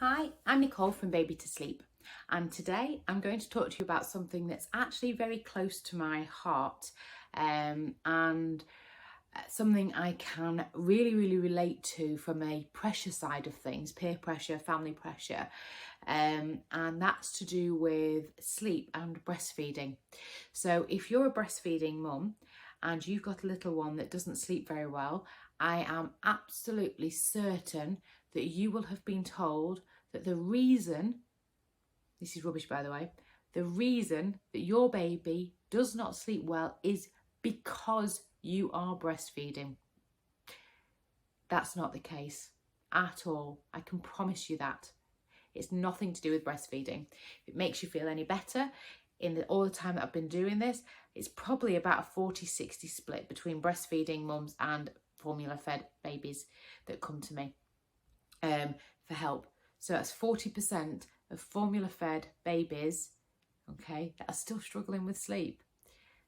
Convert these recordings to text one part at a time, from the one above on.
Hi, I'm Nicole from Baby to Sleep, and today I'm going to talk to you about something that's actually very close to my heart and something I can really relate to from a pressure side of things, peer pressure, family pressure, and that's to do with sleep and breastfeeding. So if you're a breastfeeding mum and you've got a little one that doesn't sleep very well, I am absolutely certain that you will have been told that the reason, this is rubbish by the way, the reason that your baby does not sleep well is because you are breastfeeding. That's not the case at all. I can promise you that. It's nothing to do with breastfeeding. If it makes you feel any better, all the time that I've been doing this, it's probably about a 40-60 split between breastfeeding mums and formula fed babies that come to me for help. So that's 40% of formula fed babies, okay, that are still struggling with sleep.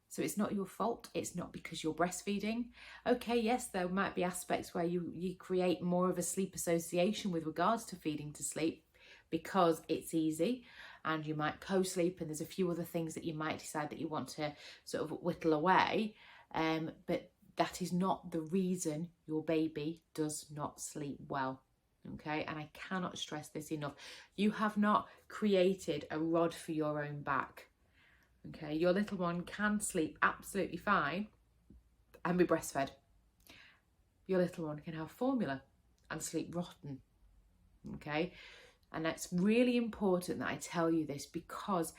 So it's not your fault. It's not because you're breastfeeding. Okay, yes, there might be aspects where you create more of a sleep association with regards to feeding to sleep because it's easy and you might co-sleep and there's a few other things that you might decide that you want to sort of whittle away. But that is not the reason your baby does not sleep well. Okay, and I cannot stress this enough. You have not created a rod for your own back. Okay, your little one can sleep absolutely fine and be breastfed. Your little one can have formula and sleep rotten. Okay, and it's really important that I tell you this because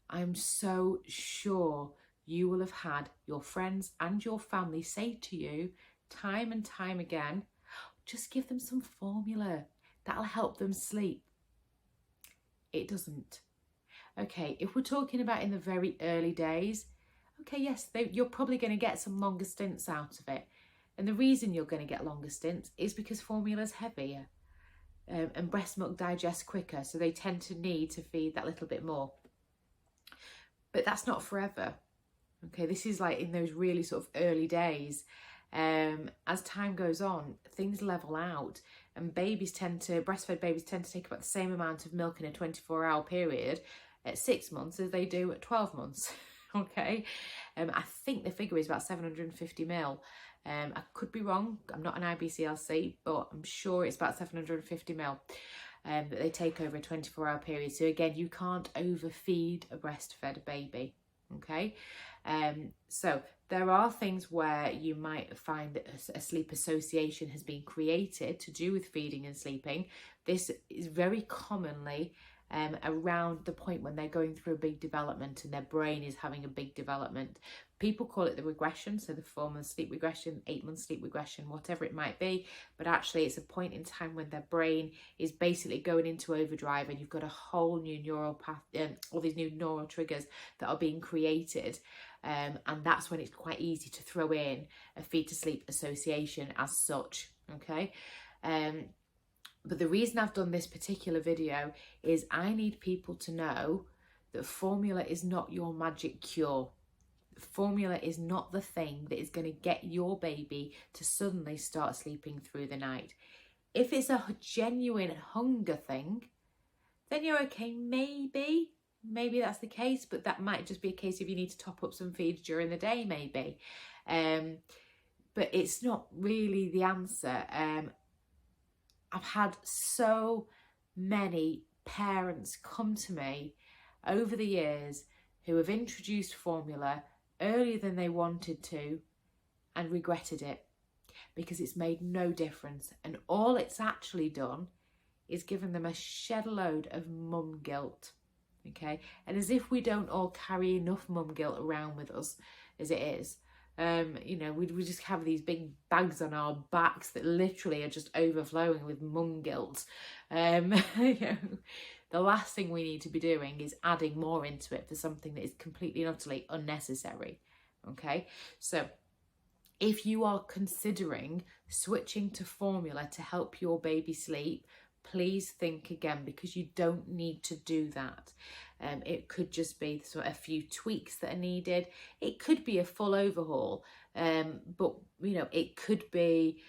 I'm so sure you will have had your friends and your family say to you time and time again, just give them some formula, that'll help them sleep. It doesn't. Okay, if we're talking about in the very early days, okay, yes, you're probably going to get some longer stints out of it. And the reason you're going to get longer stints is because formula's heavier and breast milk digests quicker, so they tend to need to feed that little bit more. But that's not forever. Okay, this is like in those really sort of early days. As time goes on, things level out and breastfed babies tend to take about the same amount of milk in a 24-hour period at 6 months as they do at 12 months. Okay, I think the figure is about 750 ml. I could be wrong, I'm not an IBCLC, but I'm sure it's about 750 ml that they take over a 24-hour period. So again, you can't overfeed a breastfed baby. Okay, so there are things where you might find that a sleep association has been created to do with feeding and sleeping. This is very commonly around the point when they're going through a big development and their brain is having a big development. People call it the regression, so the 4-month sleep regression, 8-month sleep regression, whatever it might be, but actually it's a point in time when their brain is basically going into overdrive and you've got a whole new neural path, all these new neural triggers that are being created, and that's when it's quite easy to throw in a feed to sleep association as such. Okay, but the reason I've done this particular video is I need people to know that formula is not your magic cure. Formula is not the thing that is going to get your baby to suddenly start sleeping through the night. If it's a genuine hunger thing, then you're okay, maybe that's the case, but that might just be a case if you need to top up some feeds during the day, maybe. But it's not really the answer. I've had so many parents come to me over the years who have introduced formula earlier than they wanted to and regretted it because it's made no difference. And all it's actually done is given them a shed load of mum guilt. Okay, and as if we don't all carry enough mum guilt around with us as it is. You know, we just have these big bags on our backs that literally are just overflowing with mum guilt. You know, the last thing we need to be doing is adding more into it for something that is completely and utterly unnecessary. Okay, so if you are considering switching to formula to help your baby sleep, please think again, because you don't need to do that. It could just be sort of a few tweaks that are needed. It could be a full overhaul, but you know, it could be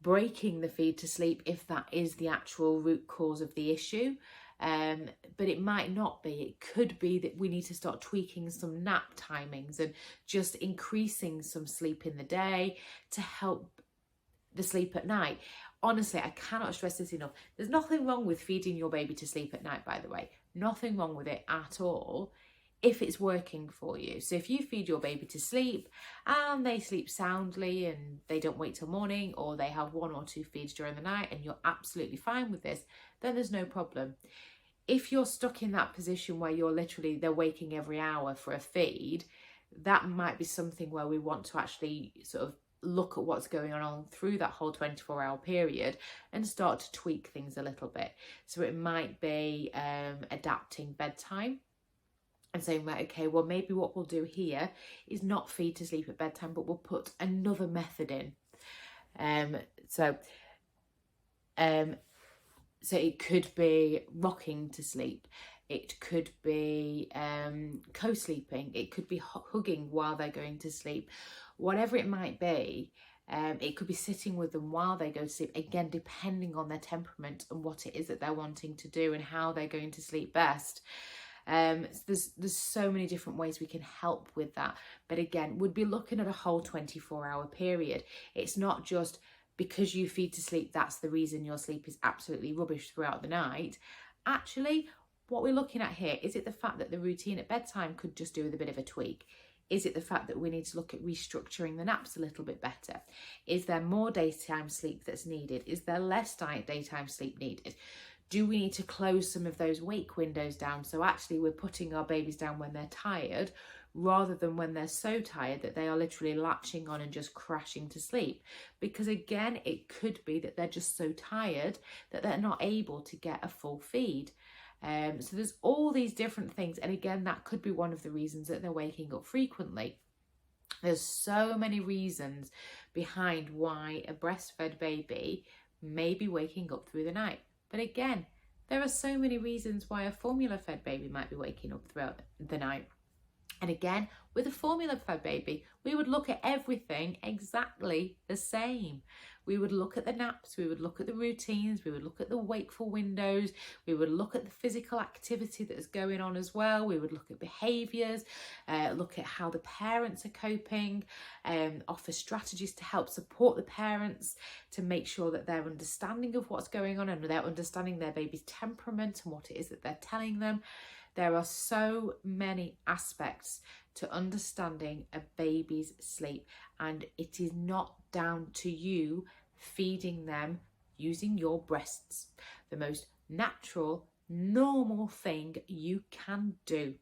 breaking the feed to sleep if that is the actual root cause of the issue. But it might not be. It could be that we need to start tweaking some nap timings and just increasing some sleep in the day to help the sleep at night. Honestly, I cannot stress this enough. There's nothing wrong with feeding your baby to sleep at night, by the way. Nothing wrong with it at all if it's working for you. So if you feed your baby to sleep and they sleep soundly and they don't wait till morning, or they have 1 or 2 feeds during the night and you're absolutely fine with this, then there's no problem. If you're stuck in that position where they're waking every hour for a feed, that might be something where we want to actually sort of look at what's going on through that whole 24-hour period and start to tweak things a little bit. So it might be adapting bedtime and saying, right, okay, well, maybe what we'll do here is not feed to sleep at bedtime, but we'll put another method in. So it could be rocking to sleep. It could be co-sleeping. It could be hugging while they're going to sleep. Whatever it might be, it could be sitting with them while they go to sleep, again, depending on their temperament and what it is that they're wanting to do and how they're going to sleep best. There's so many different ways we can help with that. But again, we'd be looking at a whole 24-hour period. It's not just because you feed to sleep, that's the reason your sleep is absolutely rubbish throughout the night. Actually, what we're looking at here, is it the fact that the routine at bedtime could just do with a bit of a tweak? Is it the fact that we need to look at restructuring the naps a little bit better? Is there more daytime sleep that's needed? Is there less daytime sleep needed? Do we need to close some of those wake windows down? So actually we're putting our babies down when they're tired rather than when they're so tired that they are literally latching on and just crashing to sleep. Because again, it could be that they're just so tired that they're not able to get a full feed. So there's all these different things. And again, that could be one of the reasons that they're waking up frequently. There's so many reasons behind why a breastfed baby may be waking up through the night. But again, there are so many reasons why a formula-fed baby might be waking up throughout the night. And again, with a formula-fed baby, we would look at everything exactly the same. We would look at the naps, we would look at the routines, we would look at the wakeful windows, we would look at the physical activity that is going on as well, we would look at behaviours, look at how the parents are coping, offer strategies to help support the parents to make sure that they're understanding of what's going on and they're understanding their baby's temperament and what it is that they're telling them. There are so many aspects to understanding a baby's sleep, and it is not down to you feeding them using your breasts. The most natural, normal thing you can do.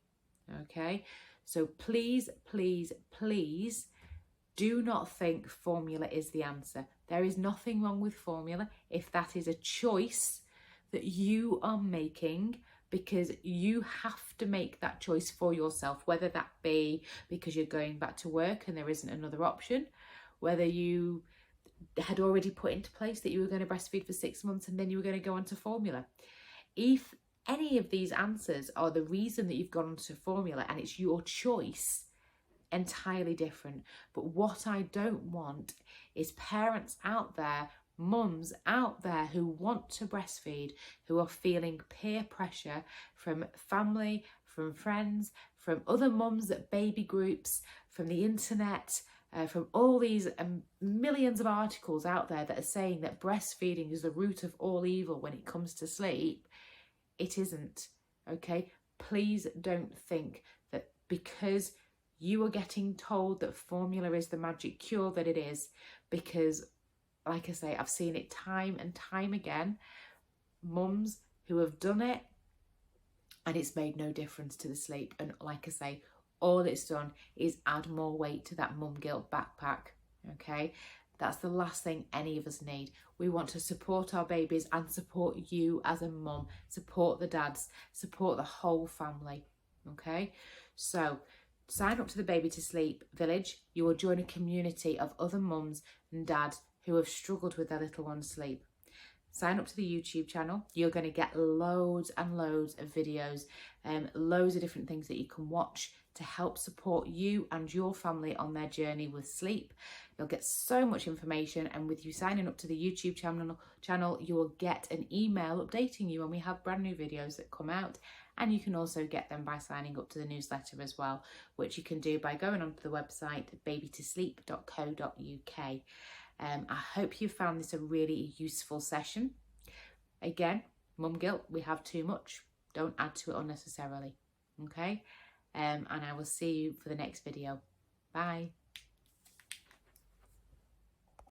Okay? So please, please, please do not think formula is the answer. There is nothing wrong with formula if that is a choice that you are making, because you have to make that choice for yourself, whether that be because you're going back to work and there isn't another option, whether you had already put into place that you were going to breastfeed for 6 months and then you were going to go on to formula. If any of these answers are the reason that you've gone on to formula and it's your choice, entirely different. But what I don't want is parents out there, mums out there who want to breastfeed, who are feeling peer pressure from family, from friends, from other mums at baby groups, from the internet, from all these millions of articles out there that are saying that breastfeeding is the root of all evil when it comes to sleep. It isn't, okay? Please don't think that because you are getting told that formula is the magic cure that it is, because like I say, I've seen it time and time again. Mums who have done it and it's made no difference to the sleep. And like I say, all it's done is add more weight to that mum guilt backpack. Okay, that's the last thing any of us need. We want to support our babies and support you as a mum, support the dads, support the whole family. Okay, so sign up to the Baby to Sleep Village. You will join a community of other mums and dads who have struggled with their little one's sleep. Sign up to the YouTube channel. You're going to get loads and loads of videos, loads of different things that you can watch to help support you and your family on their journey with sleep. You'll get so much information, and with you signing up to the YouTube channel, you will get an email updating you when we have brand new videos that come out. And you can also get them by signing up to the newsletter as well, which you can do by going onto the website babytosleep.co.uk. I hope you found this a really useful session. Again, mum guilt, we have too much. Don't add to it unnecessarily, okay? And I will see you for the next video. Bye.